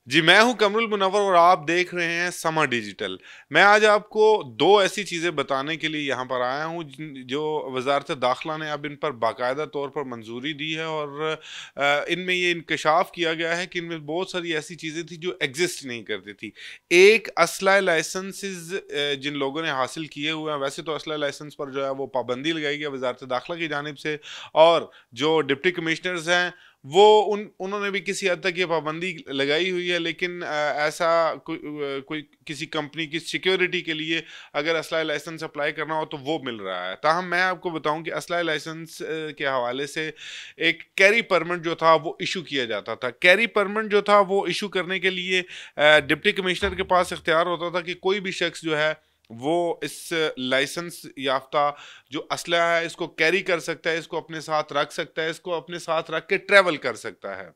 जी, मैं हूँ कमरुल मुनव्वर और आप देख रहे हैं समर डिजिटल। मैं आज आपको 2 ऐसी चीज़ें बताने के लिए यहाँ पर आया हूँ जो वज़ारत दाखिला ने अब इन पर बाकायदा तौर पर मंजूरी दी है और इनमें ये इंकशाफ किया गया है कि इनमें बहुत सारी ऐसी चीज़ें थी जो एग्ज़िस्ट नहीं करती थी। एक असला लाइसेंसेज़ जिन लोगों ने हासिल किए हुए हैं, वैसे तो असला लाइसेंस पर जो है वो पाबंदी लगाई गई है वज़ारत दाखिला की जानिब से, और जो डिप्टी कमिश्नर्स हैं वो उन्होंने भी किसी हद तक ये पाबंदी लगाई हुई है, लेकिन ऐसा कोई किसी कंपनी की सिक्योरिटी के लिए अगर असला लाइसेंस अप्लाई करना हो तो वो मिल रहा है। ताहम मैं आपको बताऊं कि असला लाइसेंस के हवाले से एक कैरी परमिट जो था वो इशू किया जाता था। कैरी परमिट जो था वो इशू करने के लिए डिप्टी कमिश्नर के पास इख्तियार होता था कि कोई भी शख्स जो है वो इस लाइसेंस याफ्ता जो असलहा है इसको कैरी कर सकता है, इसको अपने साथ रख सकता है, इसको अपने साथ रख के ट्रैवल कर सकता है।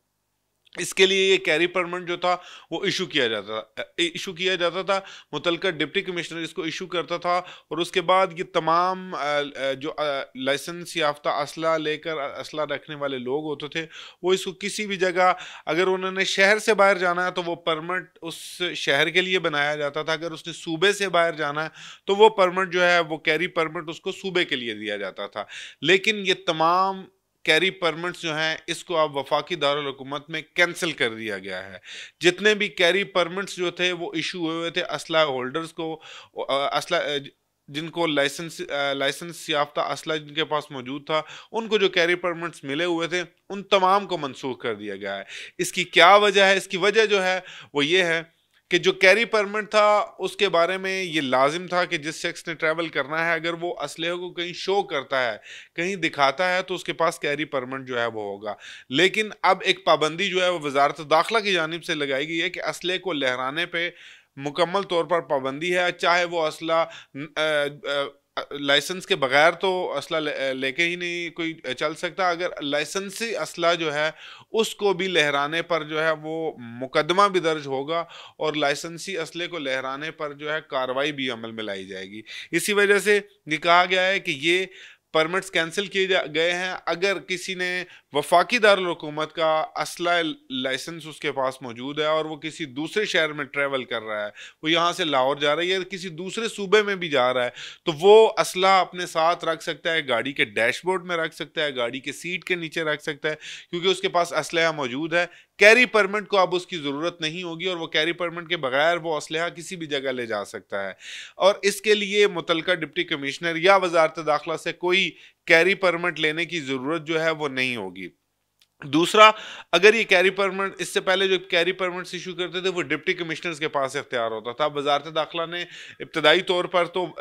इसके लिए ये कैरी परमिट जो था वो इशू किया जाता था। मुतलका डिप्टी कमिश्नर इसको इशू करता था और उसके बाद ये तमाम जो लाइसेंस याफ्ता असला लेकर असला रखने वाले लोग होते थे वो इसको किसी भी जगह, अगर उन्होंने शहर से बाहर जाना है तो वो परमिट उस शहर के लिए बनाया जाता था। अगर उसने सूबे से बाहर जाना है तो वो परमिट जो है वो कैरी परमिट उसको सूबे के लिए दिया जाता था। लेकिन ये तमाम कैरी परमिट्स जो हैं इसको अब वफाकी दारुल हुकूमत में कैंसिल कर दिया गया है। जितने भी कैरी परमिट्स जो थे वो इशू हुए थे असला होल्डर्स को, जिनको लाइसेंस याफ्ता असला जिनके पास मौजूद था, उनको जो कैरी परमिट्स मिले हुए थे उन तमाम को मनसूख कर दिया गया है। इसकी क्या वजह है? इसकी वजह जो है वो ये है कि जो कैरी परमिट था उसके बारे में ये लाजिम था कि जिस शख्स ने ट्रैवल करना है अगर वो असलहे को कहीं शो करता है, कहीं दिखाता है, तो उसके पास कैरी परमिट जो है वो होगा। लेकिन अब एक पाबंदी जो है वो वजारत दाखिला की जानिब से लगाई गई है कि असलहे को लहराने पे मुकम्मल तौर पर पाबंदी है, चाहे वो असला लाइसेंस के बगैर तो असला लेके ही नहीं कोई चल सकता। अगर लाइसेंसी असला जो है उसको भी लहराने पर जो है वो मुकदमा भी दर्ज होगा और लाइसेंसी असले को लहराने पर जो है कार्रवाई भी अमल में लाई जाएगी। इसी वजह से ये कहा गया है कि ये परमिट्स कैंसिल किए गए हैं। अगर किसी ने वफाकी दारुल हुकूमत का असला लाइसेंस उसके पास मौजूद है और वो किसी दूसरे शहर में ट्रैवल कर रहा है, वो यहाँ से लाहौर जा रहा है या किसी दूसरे सूबे में भी जा रहा है, तो वो असला अपने साथ रख सकता है, गाड़ी के डैशबोर्ड में रख सकता है, गाड़ी के सीट के नीचे रख सकता है, क्योंकि उसके पास असलहा मौजूद है। कैरी परमिट को अब उसकी ज़रूरत नहीं होगी और वो कैरी परमिट के बगैर वो असलहा किसी भी जगह ले जा सकता है। और इसके लिए मुतलका डिप्टी कमिश्नर या वजारत दाखिला से कोई कैरी परमिट लेने की ज़रूरत जो है वो नहीं होगी। दूसरा, अगर ये कैरी परमिट, इससे पहले जो कैरी परमिट्स इशू करते थे वो डिप्टी कमिश्नर्स के पास इख्तियार होता था। वजारत दाखिला ने इब्तदाई तौर पर तो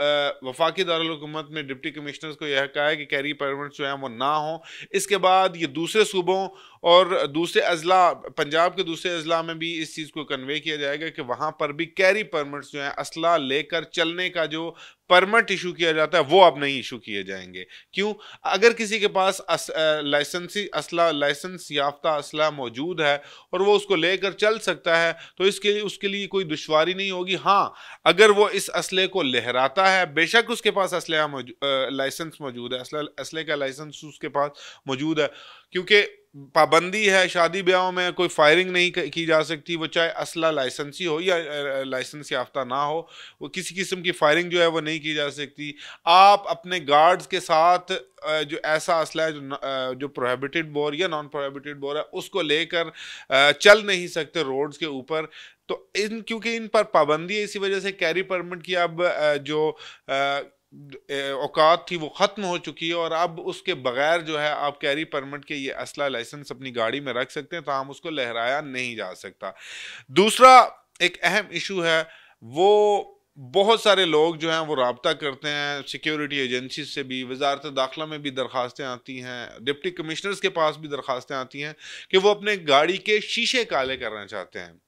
वफाकी दारुल हुकूमत में डिप्टी कमिश्नर्स को यह कहा है कि कैरी परमिट्स जो हैं वो ना हो। इसके बाद ये दूसरे सूबों और दूसरे अजला, पंजाब के दूसरे अजला में भी इस चीज़ को कन्वे किया जाएगा कि वहाँ पर भी कैरी परमिट्स जो हैं असला लेकर चलने का जो परमिट इशू किया जाता है वो अब नहीं इशू किए जाएंगे। क्यों? अगर किसी के पास लाइसेंस याफ्ता असला मौजूद है और वो उसको लेकर चल सकता है तो इसके लिए उसके लिए कोई दुश्वारी नहीं होगी। हाँ, अगर वो इस असले को लहराता है, बेशक उसके पास लाइसेंस मौजूद है, असले का लाइसेंस उसके पास मौजूद है, क्योंकि पाबंदी है शादी ब्याहों में कोई फायरिंग नहीं की जा सकती, वो चाहे असला लाइसेंसी हो या लाइसेंस याफ्ता ना हो, वो किसी किस्म की फायरिंग जो है वो नहीं की जा सकती। आप अपने गार्ड्स के साथ जो ऐसा असला है जो प्रोहिबिटेड बोर या नॉन प्रोहिबिटेड बोर है उसको लेकर चल नहीं सकते रोड्स के ऊपर। तो क्योंकि इन पर पाबंदी है, इसी वजह से कैरी परमिट की अब जो औकात थी वो ख़त्म हो चुकी है और अब उसके बगैर जो है आप कैरी परमिट के ये असला लाइसेंस अपनी गाड़ी में रख सकते हैं, ताहम उसको लहराया नहीं जा सकता। दूसरा एक अहम इशू है, वो बहुत सारे लोग जो हैं वो राब्ता करते हैं सिक्योरिटी एजेंसी से भी, वजारत दाखिला में भी दरख्वास्तें आती हैं, डिप्टी कमिश्नर्स के पास भी दरख्वास्तें आती हैं कि वो अपने गाड़ी के शीशे काले करना चाहते हैं।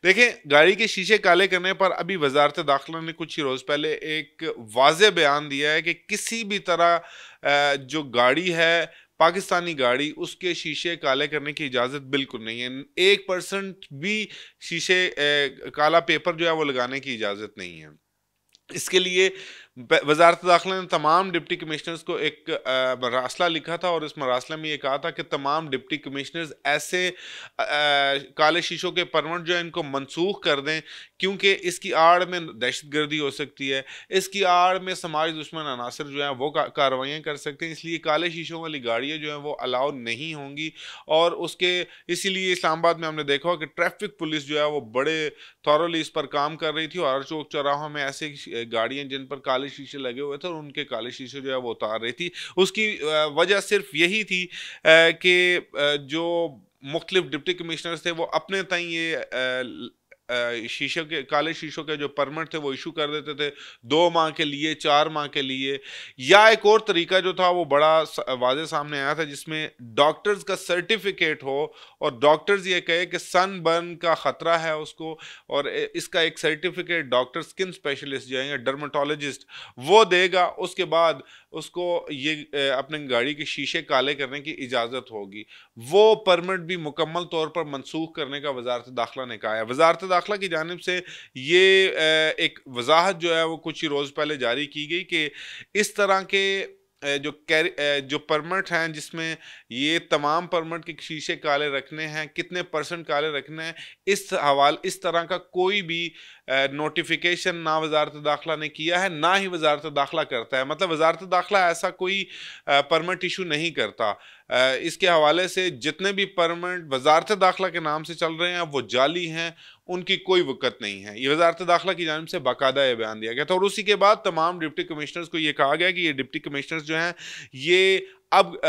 देखें, गाड़ी के शीशे काले करने पर अभी वजारत दाखिला ने कुछ ही रोज़ पहले एक वाज़ेह बयान दिया है कि किसी भी तरह जो गाड़ी है पाकिस्तानी गाड़ी, उसके शीशे काले करने की इजाज़त बिल्कुल नहीं है। 1% भी शीशे काला पेपर जो है वो लगाने की इजाज़त नहीं है। इसके लिए वजारत दाखिला ने तमाम डिप्टी कमिश्नर्स को एक मरासला लिखा था और इस मरासले में ये कहा था कि तमाम डिप्टी कमिश्नर्स ऐसे काले शीशों के परमिट जो है इनको मनसूख कर दें, क्योंकि इसकी आड़ में दहशतगर्दी हो सकती है, इसकी आड़ में समाज दुश्मन अनासर जो हैं वो कार्रवाइयाँ कर सकते हैं, इसलिए काले शीशों वाली गाड़ियाँ जो हैं वो अलाउ नहीं होंगी। और उसके इसीलिए इस्लामाबाद में हमने देखा कि ट्रैफिक पुलिस जो है वो बड़े थॉरली इस पर काम कर रही थी और हर चौक चौराहों में ऐसे गाड़ियाँ जिन पर काले शीशे लगे हुए थे और उनके काले शीशे जो है वो उतार रही थी। उसकी वजह सिर्फ यही थी कि जो मुख्तलिफ डिप्टी कमिश्नर्स थे वो अपने तय ये शीशे के काले शीशों के जो परमिट थे वो इशू कर देते थे 2 माह के लिए, 4 माह के लिए। या एक और तरीका जो था वो बड़ा वाज़े सामने आया था, जिसमें डॉक्टर्स का सर्टिफिकेट हो और डॉक्टर्स ये कहे कि सनबर्न का ख़तरा है उसको, और इसका एक सर्टिफिकेट डॉक्टर स्किन स्पेशलिस्ट जो है या डर्माटोलॉजिस्ट वो देगा, उसके बाद उसको ये अपने गाड़ी के शीशे काले करने की इजाज़त होगी। वो परमिट भी मुकम्मल तौर पर मनसूख करने का वजारत दाखिला ने कहा है। वजारत दाखिला की जानिब से ये एक वजाहत जो है वो कुछ ही रोज़ पहले जारी की गई कि इस तरह के जो परमिट हैं जिसमें ये तमाम परमिट के शीशे काले रखने हैं, कितने % काले रखने हैं, इस तरह का कोई भी नोटिफिकेशन ना वजारत दाखिला ने किया है, ना ही वजारत दाखिला करता है। मतलब वजारत दाखिला ऐसा कोई परमिट इशू नहीं करता। इसके हवाले से जितने भी परमिट वजारत दाखिला के नाम से चल रहे हैं वो जाली हैं, उनकी कोई वक़्त नहीं है। ये वजारत दाखिला की जानिब से बाकायदा ये बयान दिया गया था और उसी के बाद तमाम डिप्टी कमिश्नर्स को ये कहा गया कि ये डिप्टी कमिश्नर्स जो हैं ये अब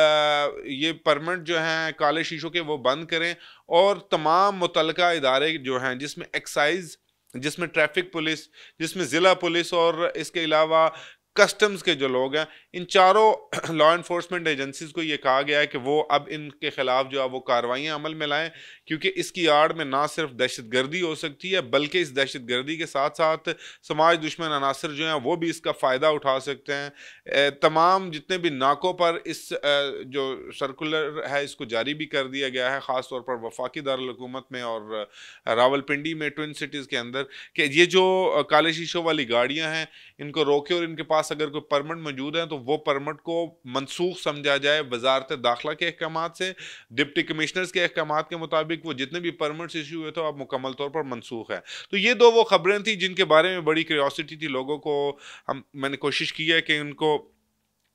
ये परमिट जो हैं काले शीशों के वो बंद करें और तमाम मुतल्लिका इदारे जो हैं जिसमें एक्साइज, जिसमें ट्रैफिक पुलिस, जिसमें ज़िला पुलिस और इसके अलावा कस्टम्स के जो लोग हैं, इन चारों लॉ इन्फोर्समेंट एजेंसीज को ये कहा गया है कि वो अब इनके खिलाफ जो है वो कार्रवाइयाँ अमल में लाएं, क्योंकि इसकी आड़ में ना सिर्फ दहशतगर्दी हो सकती है बल्कि इस दहशतगर्दी के साथ साथ समाज दुश्मन अनासर जो हैं वो भी इसका फ़ायदा उठा सकते हैं। तमाम जितने भी नाकों पर इस जो सर्कुलर है इसको जारी भी कर दिया गया है, ख़ास तौर पर वफाकी दारुल हुकूमत में और रावलपिंडी में, ट्विन सिटीज़ के अंदर, कि ये जो काले शीशों वाली गाड़ियाँ हैं इनको रोके और इनके पास अगर कोई परमिट मौजूद है तो वो परमिट को मनसूख समझा जाए वजारत दाखिला के अहकामात से। डिप्टी कमिश्नर्स के अहकामात के मुताबिक वो जितने भी परमिट्स इशू हुए थे अब मुकम्मल तौर पर मनसूख है। तो ये दो वो खबरें थी जिनके बारे में बड़ी क्यूरियोसिटी थी लोगों को। मैंने कोशिश की है कि उनको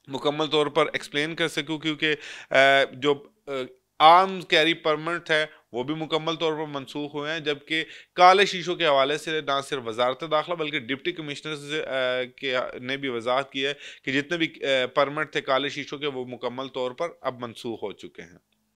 मुकम्मल तौर पर एक्सप्लेन कर सकूं, क्योंकि जो आर्म्स कैरी परमिट है वो भी मुकम्मल तौर पर मनसूख हुए हैं, जबकि काले शीशों के हवाले से ना सिर्फ वजारत दाखिला बल्कि डिप्टी कमिश्नर्स ने भी वजाहत की है कि जितने भी परमिट थे काले शीशों के वो मुकम्मल तौर पर अब मनसूख हो चुके हैं।